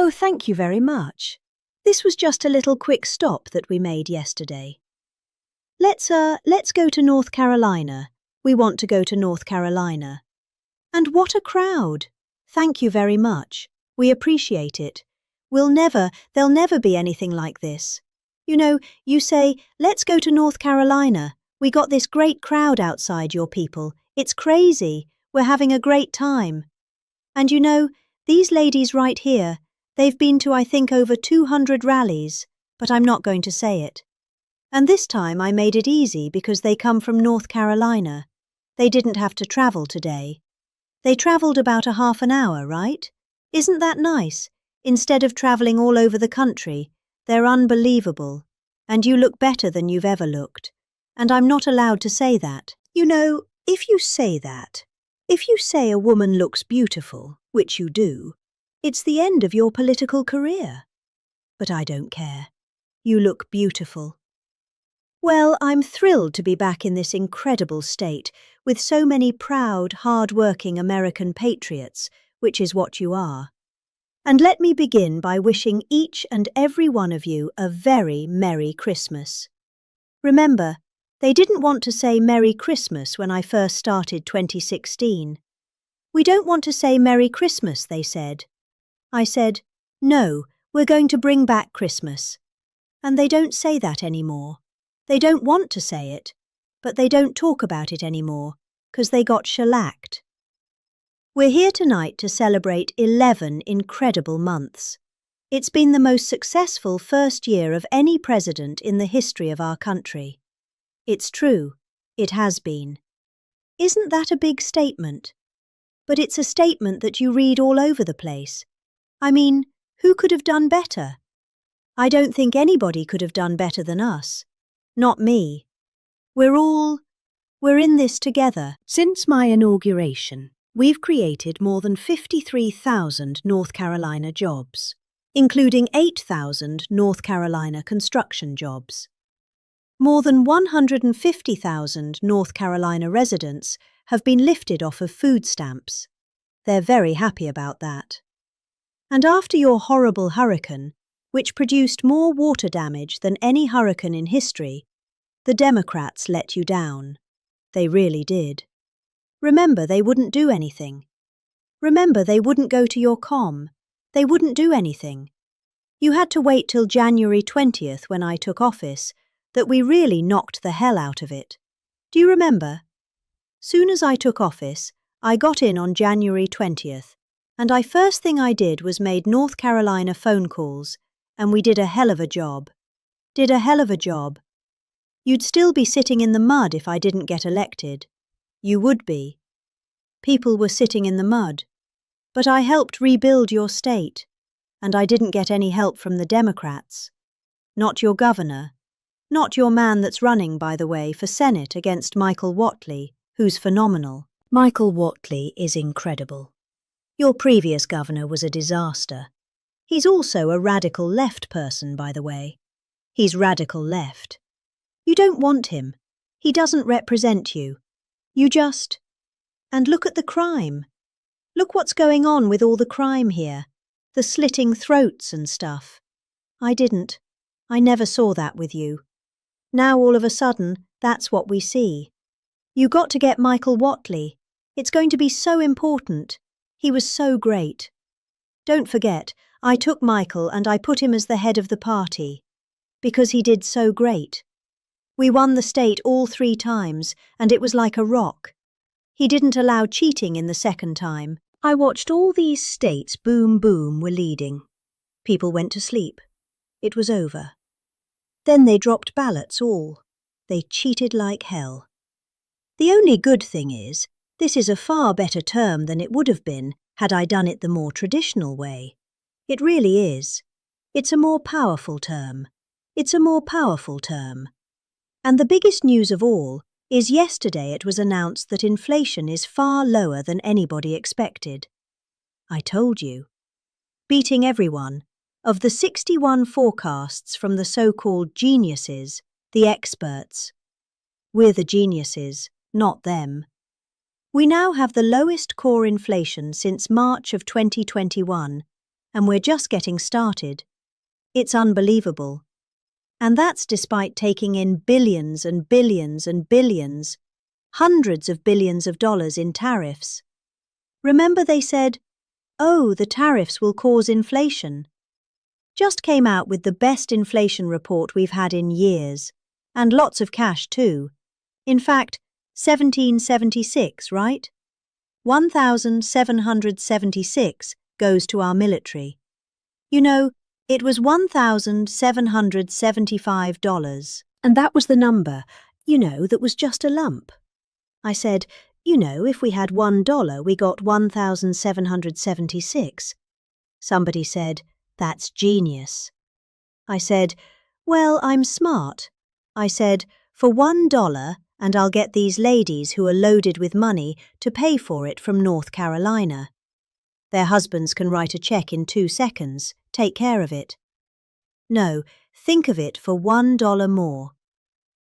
Oh, thank you very much. This was just a little quick stop that we made yesterday. Let's go to North Carolina. We want to go to North Carolina. And what a crowd! Thank you very much. We appreciate it. There'll never be anything like this. You know, you say, let's go to North Carolina. We got this great crowd outside your people. It's crazy. We're having a great time. And you know, these ladies right here, they've been to I think over 200 rallies, but I'm not going to say it. And this time I made it easy because they come from North Carolina. They didn't have to travel today. They travelled about a half an hour, right? Isn't that nice? Instead of travelling all over the country, they're unbelievable. And you look better than you've ever looked. And I'm not allowed to say that. You know, if you say that, if you say a woman looks beautiful, which you do, it's the end of your political career. But I don't care. You look beautiful. Well, I'm thrilled to be back in this incredible state with so many proud, hard-working American patriots, which is what you are. And let me begin by wishing each and every one of you a very Merry Christmas. Remember, they didn't want to say Merry Christmas when I first started 2016. We don't want to say Merry Christmas, they said. I said, no, we're going to bring back Christmas. And they don't say that anymore. They don't want to say it, but they don't talk about it anymore, 'cause they got shellacked. We're here tonight to celebrate 11 incredible months. It's been the most successful first year of any president in the history of our country. It's true, it has been. Isn't that a big statement? But it's a statement that you read all over the place. I mean, who could have done better? I don't think anybody could have done better than us. Not me. We're in this together. Since my inauguration, we've created more than 53,000 North Carolina jobs, including 8,000 North Carolina construction jobs. More than 150,000 North Carolina residents have been lifted off of food stamps. They're very happy about that. And after your horrible hurricane, which produced more water damage than any hurricane in history, the Democrats let you down. They really did. Remember, they wouldn't do anything. Remember, they wouldn't go to your comm. They wouldn't do anything. You had to wait till January 20th when I took office that we really knocked the hell out of it. Do you remember? Soon as I took office, I got in on January 20th, and first thing I did was made North Carolina phone calls, and we did a hell of a job. Did a hell of a job. You'd still be sitting in the mud if I didn't get elected. You would be. People were sitting in the mud. But I helped rebuild your state, and I didn't get any help from the Democrats. Not your governor. Not your man that's running, by the way, for Senate against Michael Whatley, who's phenomenal. Michael Whatley is incredible. Your previous governor was a disaster. He's also a radical left person, by the way. He's radical left. You don't want him. He doesn't represent you. You just... And look at the crime. Look what's going on with all the crime here. The slitting throats and stuff. I never saw that with you. Now all of a sudden, that's what we see. You got to get Michael Whatley. It's going to be so important. He was so great. Don't forget, I took Michael and I put him as the head of the party. Because he did so great. We won the state all 3 times, and it was like a rock. He didn't allow cheating in the second time. I watched all these states boom were leading. People went to sleep. It was over. Then they dropped ballots all. They cheated like hell. The only good thing is, this is a far better term than it would have been had I done it the more traditional way. It really is. It's a more powerful term. It's a more powerful term. And the biggest news of all is yesterday it was announced that inflation is far lower than anybody expected. I told you. Beating everyone. Of the 61 forecasts from the so-called geniuses, the experts. We're the geniuses, not them. We now have the lowest core inflation since March of 2021, and we're just getting started. It's unbelievable. And that's despite taking in billions and billions and billions, hundreds of billions of dollars in tariffs. Remember they said, "Oh, the tariffs will cause inflation." Just came out with the best inflation report we've had in years, and lots of cash too. In fact, 1776, right? 1,776 goes to our military. You know, it was $1,775, and that was the number, that was just a lump. I said, if we had $1, we got 1,776. Somebody said, "That's genius." I said, "Well, I'm smart." I said, "For $1, and I'll get these ladies who are loaded with money to pay for it from North Carolina. Their husbands can write a check in 2 seconds, take care of it." No, think of it for $1 more.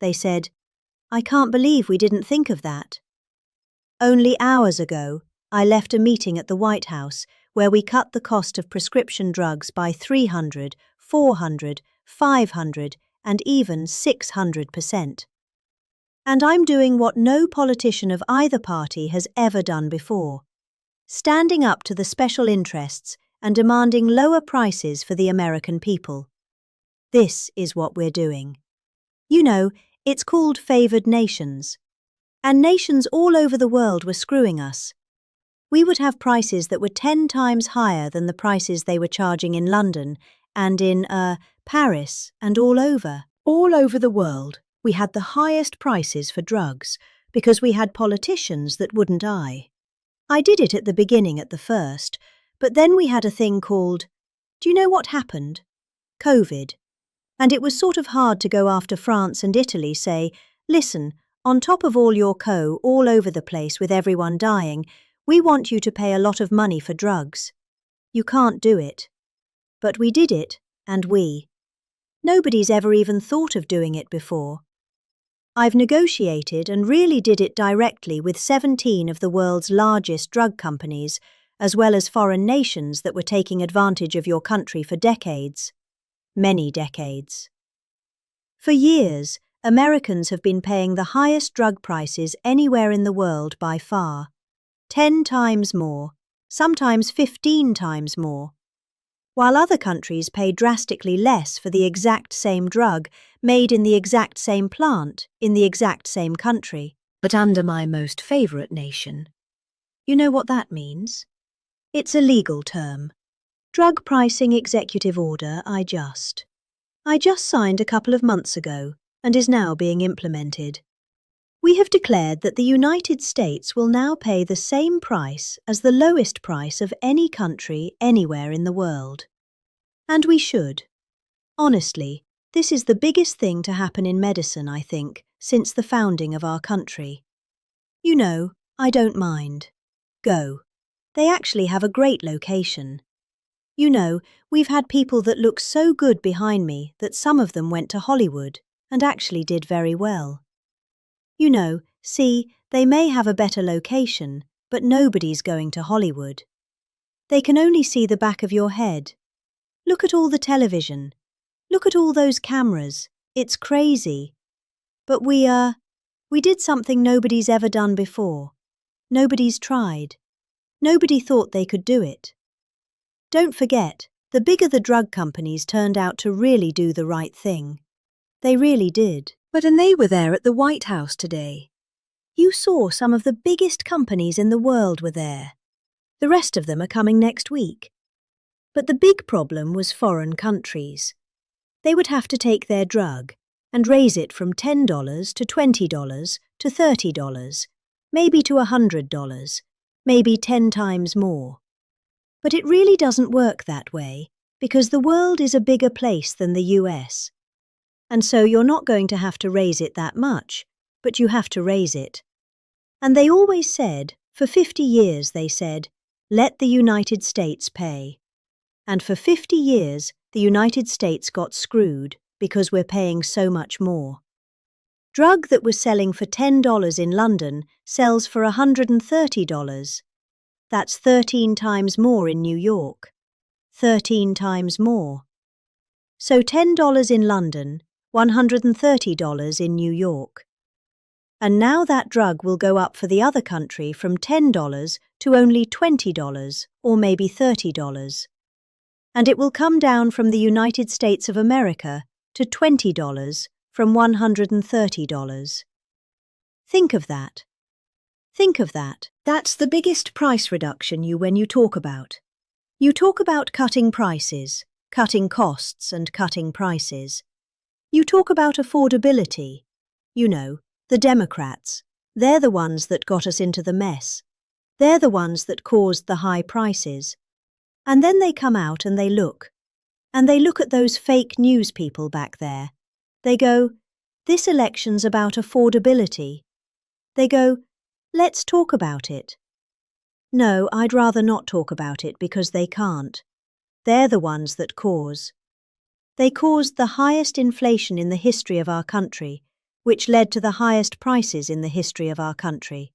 They said, "I can't believe we didn't think of that." Only hours ago, I left a meeting at the White House where we cut the cost of prescription drugs by 300, 400, 500, and even 600%. And I'm doing what no politician of either party has ever done before, standing up to the special interests and demanding lower prices for the American people. This is what we're doing. It's called favored nations. And nations all over the world were screwing us. We would have prices that were 10 times higher than the prices they were charging in London and in, Paris and all over. All over the world, we had the highest prices for drugs because we had politicians that wouldn't I did it at the beginning at the first, but then we had a thing called, do you know what happened? COVID. And it was sort of hard to go after France and Italy, say, "Listen, on top of all your all over the place with everyone dying, we want you to pay a lot of money for drugs." You can't do it. But we did it, and nobody's ever even thought of doing it before. I've negotiated and really did it directly with 17 of the world's largest drug companies, as well as foreign nations that were taking advantage of your country for decades. Many decades. For years, Americans have been paying the highest drug prices anywhere in the world by far. 10 times more, sometimes 15 times more. While other countries pay drastically less for the exact same drug made in the exact same plant in the exact same country. But under my most favourite nation. You know what that means? It's a legal term. Drug Pricing Executive Order I just signed a couple of months ago and is now being implemented. We have declared that the United States will now pay the same price as the lowest price of any country anywhere in the world. And we should. Honestly, this is the biggest thing to happen in medicine, I think, since the founding of our country. I don't mind. Go. They actually have a great location. We've had people that look so good behind me that some of them went to Hollywood and actually did very well. See, they may have a better location, but nobody's going to Hollywood. They can only see the back of your head. Look at all the television. Look at all those cameras. It's crazy. But we did something nobody's ever done before. Nobody's tried. Nobody thought they could do it. Don't forget, the bigger the drug companies turned out to really do the right thing. They really did. And they were there at the White House today. You saw some of the biggest companies in the world were there. The rest of them are coming next week. But the big problem was foreign countries. They would have to take their drug and raise it from $10 to $20 to $30, maybe to $100, maybe 10 times more. But it really doesn't work that way because the world is a bigger place than the US. And so you're not going to have to raise it that much, but you have to raise it. And they always said, for 50 years they said, let the United States pay. And for 50 years, the United States got screwed because we're paying so much more. Drug that was selling for $10 in London sells for $130. That's 13 times more in New York. 13 times more. So $10 in London, $130 in New York. And now that drug will go up for the other country from $10 to only $20 or maybe $30. And it will come down from the United States of America to $20 from $130. Think of that. Think of that. That's the biggest price reduction when you talk about. You talk about cutting prices, cutting costs and cutting prices. You talk about affordability. You know, the Democrats, they're the ones that got us into the mess. They're the ones that caused the high prices. And then they come out and they look at those fake news people back there. They go, this election's about affordability. They go, let's talk about it. No, I'd rather not talk about it because they can't. They're the ones that cause. They caused the highest inflation in the history of our country, which led to the highest prices in the history of our country.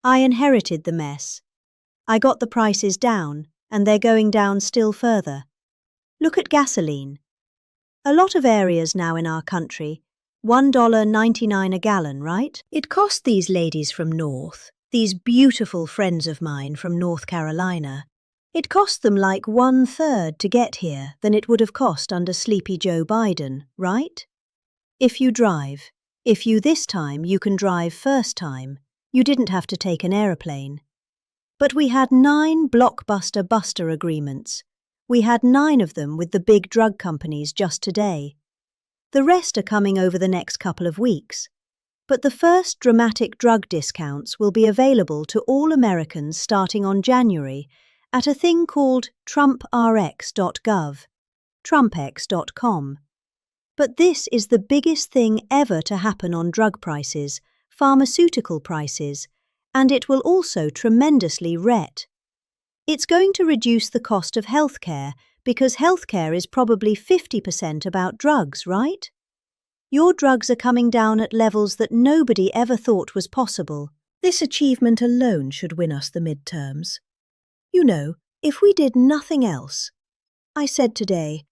I inherited the mess. I got the prices down, and they're going down still further. Look at gasoline. A lot of areas now in our country, $1.99 a gallon, right? It cost these ladies from North, these beautiful friends of mine from North Carolina, it cost them like 1/3 to get here than it would have cost under sleepy Joe Biden, right? If you drive, if you this time you can drive first time, you didn't have to take an aeroplane. But we had 9 blockbuster buster agreements. We had 9 of them with the big drug companies just today. The rest are coming over the next couple of weeks. But the first dramatic drug discounts will be available to all Americans starting on January at a thing called trumprx.gov, trumpx.com. But this is the biggest thing ever to happen on drug prices, pharmaceutical prices, and it will also tremendously It's going to reduce the cost of healthcare because healthcare is probably 50% about drugs, right? Your drugs are coming down at levels that nobody ever thought was possible. This achievement alone should win us the midterms. You know, if we did nothing else. I said today,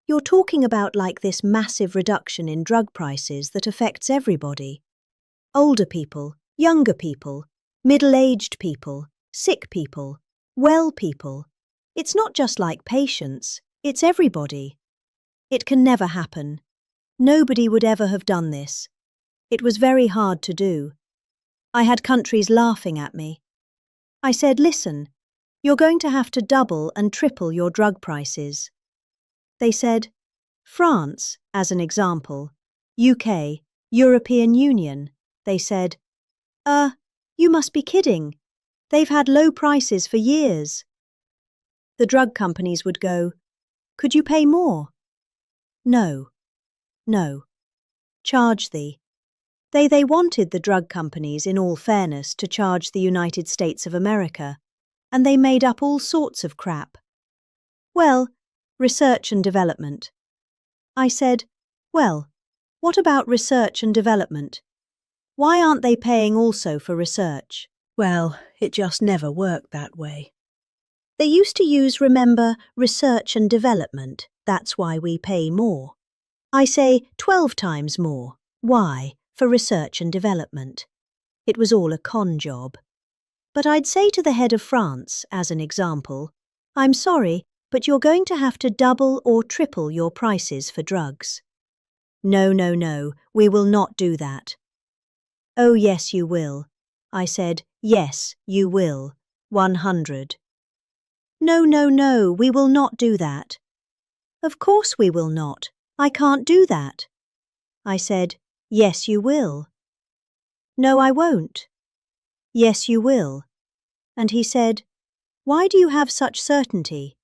you're talking about like this massive reduction in drug prices that affects everybody. Older people, younger people, middle-aged people, sick people, well people. It's not just like patients, it's everybody. It can never happen. Nobody would ever have done this. It was very hard to do. I had countries laughing at me. I said, listen, you're going to have to double and triple your drug prices. They said, France, as an example, UK, European Union. They said, you must be kidding. They've had low prices for years. The drug companies would go, could you pay more? No. Charge thee. They wanted the drug companies, in all fairness, to charge the United States of America, and they made up all sorts of crap. Well, research and development. I said, well, what about research and development? Why aren't they paying also for research? Well, it just never worked that way. They used to use, remember, research and development. That's why we pay more. I say 12 times more. Why? For research and development. It was all a con job. But I'd say to the head of France, as an example, I'm sorry, but you're going to have to double or triple your prices for drugs. No, we will not do that. Oh, yes, you will. I said, yes, you will. 100. No, we will not do that. Of course we will not. I can't do that. I said, yes, you will. No, I won't. Yes, you will. And he said, why do you have such certainty?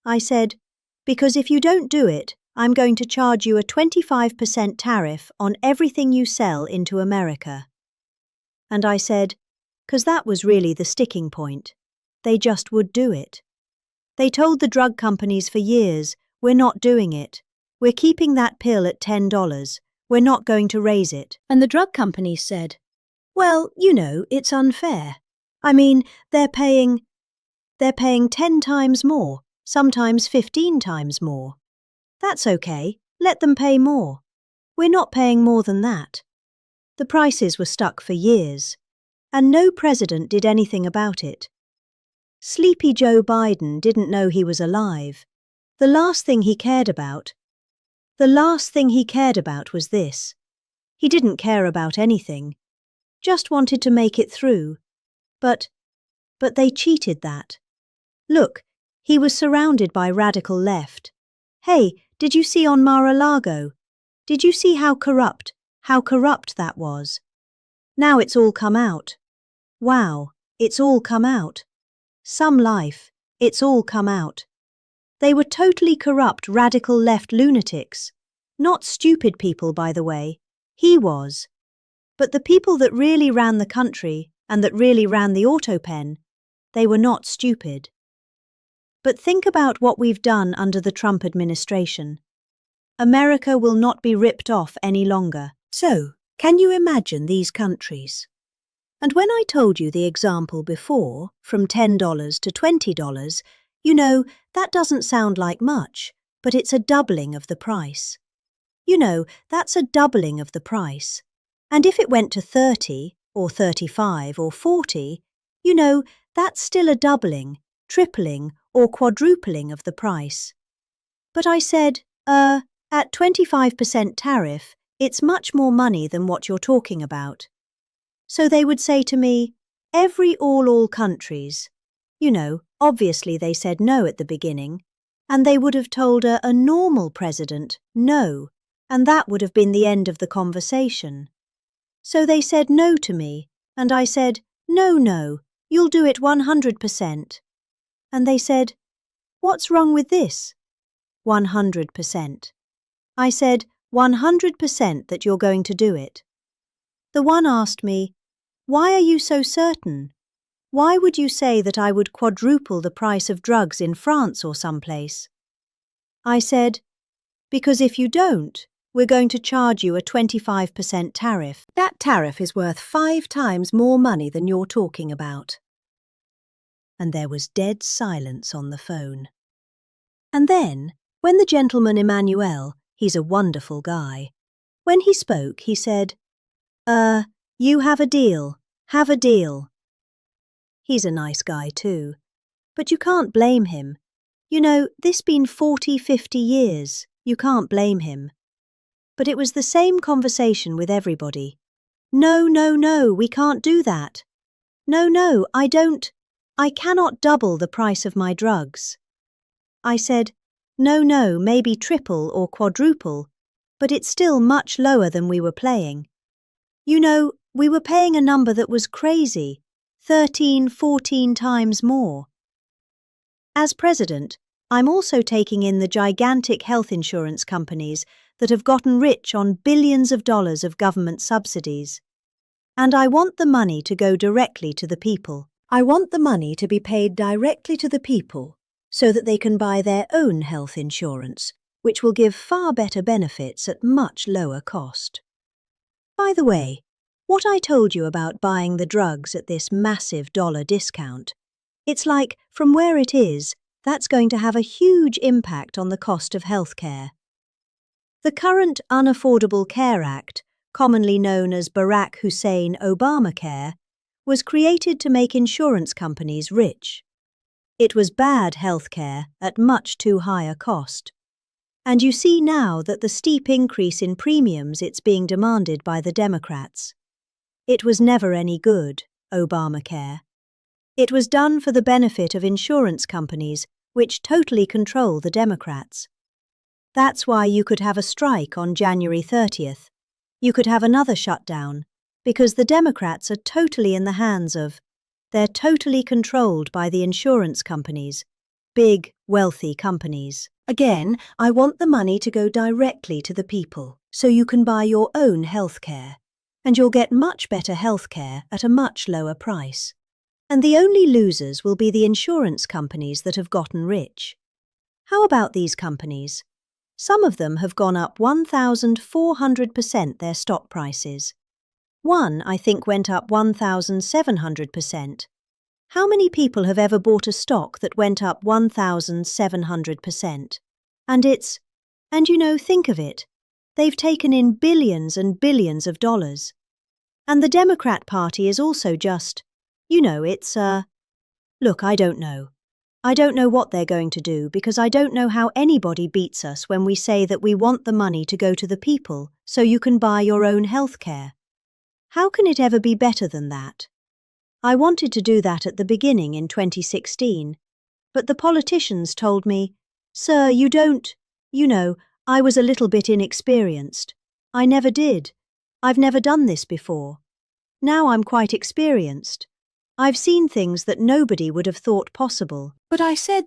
I said, because if you don't do it, I'm going to charge you a 25% tariff on everything you sell into America. And I said, because that was really the sticking point. They just would do it. They told the drug companies for years, we're not doing it. We're keeping that pill at $10. We're not going to raise it. And the drug companies said, well, it's unfair. I mean, they're paying they're paying 10 times more, sometimes 15 times more. That's okay, let them pay more. We're not paying more than that. The prices were stuck for years, and no president did anything about it. Sleepy Joe Biden didn't know he was alive. The last thing he cared about was this. He didn't care about anything, just wanted to make it through. But they cheated that. Look, he was surrounded by radical left. Hey, did you see on Mar-a-Lago? Did you see how corrupt that was? Now it's all come out. Wow, it's all come out. Some life, it's all come out. They were totally corrupt radical left lunatics. Not stupid people, by the way. He was. But the people that really ran the country and that really ran the autopen, they were not stupid. But think about what we've done under the Trump administration. America will not be ripped off any longer. So, can you imagine these countries? And when I told you the example before, from $10 to $20, you know, that doesn't sound like much, but it's a doubling of the price. You know, that's a doubling of the price. And if it went to 30, or 35, or 40, you know, that's still a doubling, tripling, or quadrupling of the price. But I said, at 25% tariff, it's much more money than what you're talking about. So they would say to me, every all countries. You know, obviously they said no at the beginning, and they would have told a normal president no, and that would have been the end of the conversation. So they said no to me, and I said, no, you'll do it 100%. And they said, what's wrong with this? 100%. I said, 100% that you're going to do it. The one asked me, why are you so certain? Why would you say that I would quadruple the price of drugs in France or someplace? I said, because if you don't, we're going to charge you a 25% tariff. That tariff is worth 5 times more money than you're talking about. And there was dead silence on the phone. And then, when the gentleman Emmanuel, he's a wonderful guy, when he spoke, he said, you have a deal. He's a nice guy too, but you can't blame him. You know, this been 40, 50 years. You can't blame him. But it was the same conversation with everybody. No, we can't do that. No, I cannot double the price of my drugs. I said, no, maybe triple or quadruple, but it's still much lower than we were paying. You know, we were paying a number that was crazy, 13, 14 times more. As president, I'm also taking in the gigantic health insurance companies that have gotten rich on billions of dollars of government subsidies. And I want the money to go directly to the people. I want the money to be paid directly to the people so that they can buy their own health insurance, which will give far better benefits at much lower cost. By the way, what I told you about buying the drugs at this massive dollar discount, it's like, from where it is, that's going to have a huge impact on the cost of healthcare. The current Unaffordable Care Act, commonly known as Barack Hussein Obamacare, was created to make insurance companies rich. It was bad healthcare at much too high a cost. And you see now that the steep increase in premiums it's being demanded by the Democrats. It was never any good, Obamacare. It was done for the benefit of insurance companies, which totally control the Democrats. That's why you could have a strike on January 30th. You could have another shutdown, because the Democrats are totally in the hands of, they're totally controlled by the insurance companies, big, wealthy companies. Again, I want the money to go directly to the people, so you can buy your own health care, and you'll get much better health care at a much lower price. And the only losers will be the insurance companies that have gotten rich. How about these companies? Some of them have gone up 1,400% their stock prices. One, I think, went up 1,700%. How many people have ever bought a stock that went up 1,700%? And think of it. They've taken in billions and billions of dollars. And the Democrat Party is also just, look, I don't know. I don't know what they're going to do because I don't know how anybody beats us when we say that we want the money to go to the people so you can buy your own health care. How can it ever be better than that? I wanted to do that at the beginning in 2016, but the politicians told me, "Sir, you don't, I was a little bit inexperienced. I never did. I've never done this before. Now I'm quite experienced. I've seen things that nobody would have thought possible." But I said,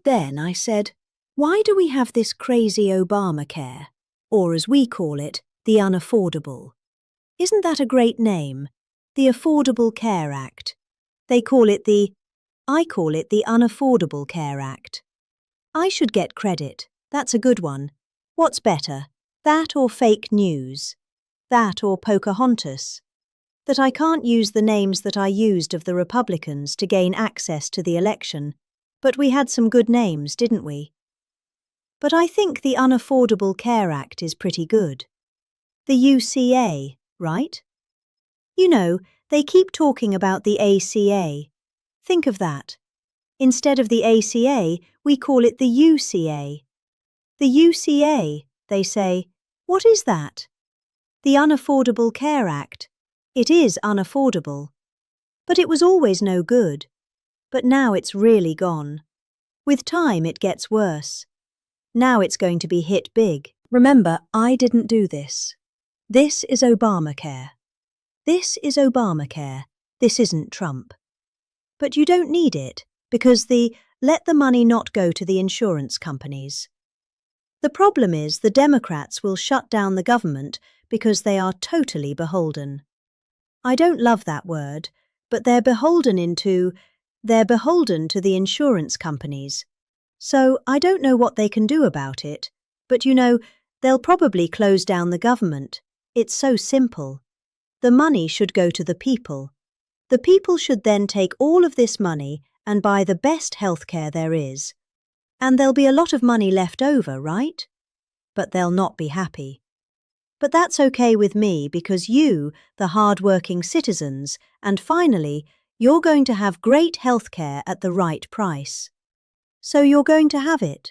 why do we have this crazy Obamacare, or as we call it, the unaffordable? Isn't that a great name? The Affordable Care Act. I call it the Unaffordable Care Act. I should get credit. That's a good one. What's better, that or fake news? That or Pocahontas? That I can't use the names that I used of the Republicans to gain access to the election, but we had some good names, didn't we? But I think the Unaffordable Care Act is pretty good. The UCA, right? They keep talking about the ACA. Think of that. Instead of the ACA, we call it the UCA. The UCA, they say, what is that? The Unaffordable Care Act. It is unaffordable. But it was always no good. But now it's really gone. With time it gets worse. Now it's going to be hit big. Remember, I didn't do this. This is Obamacare. This is Obamacare. This isn't Trump. But you don't need it, because let the money not go to the insurance companies. The problem is the Democrats will shut down the government because they are totally beholden. I don't love that word, but they're beholden to the insurance companies. So I don't know what they can do about it, but they'll probably close down the government. It's so simple. The money should go to the people. The people should then take all of this money and buy the best healthcare there is. And there'll be a lot of money left over, right? But they'll not be happy. But that's okay with me because you, the hard-working citizens, and finally, you're going to have great healthcare at the right price. So you're going to have it.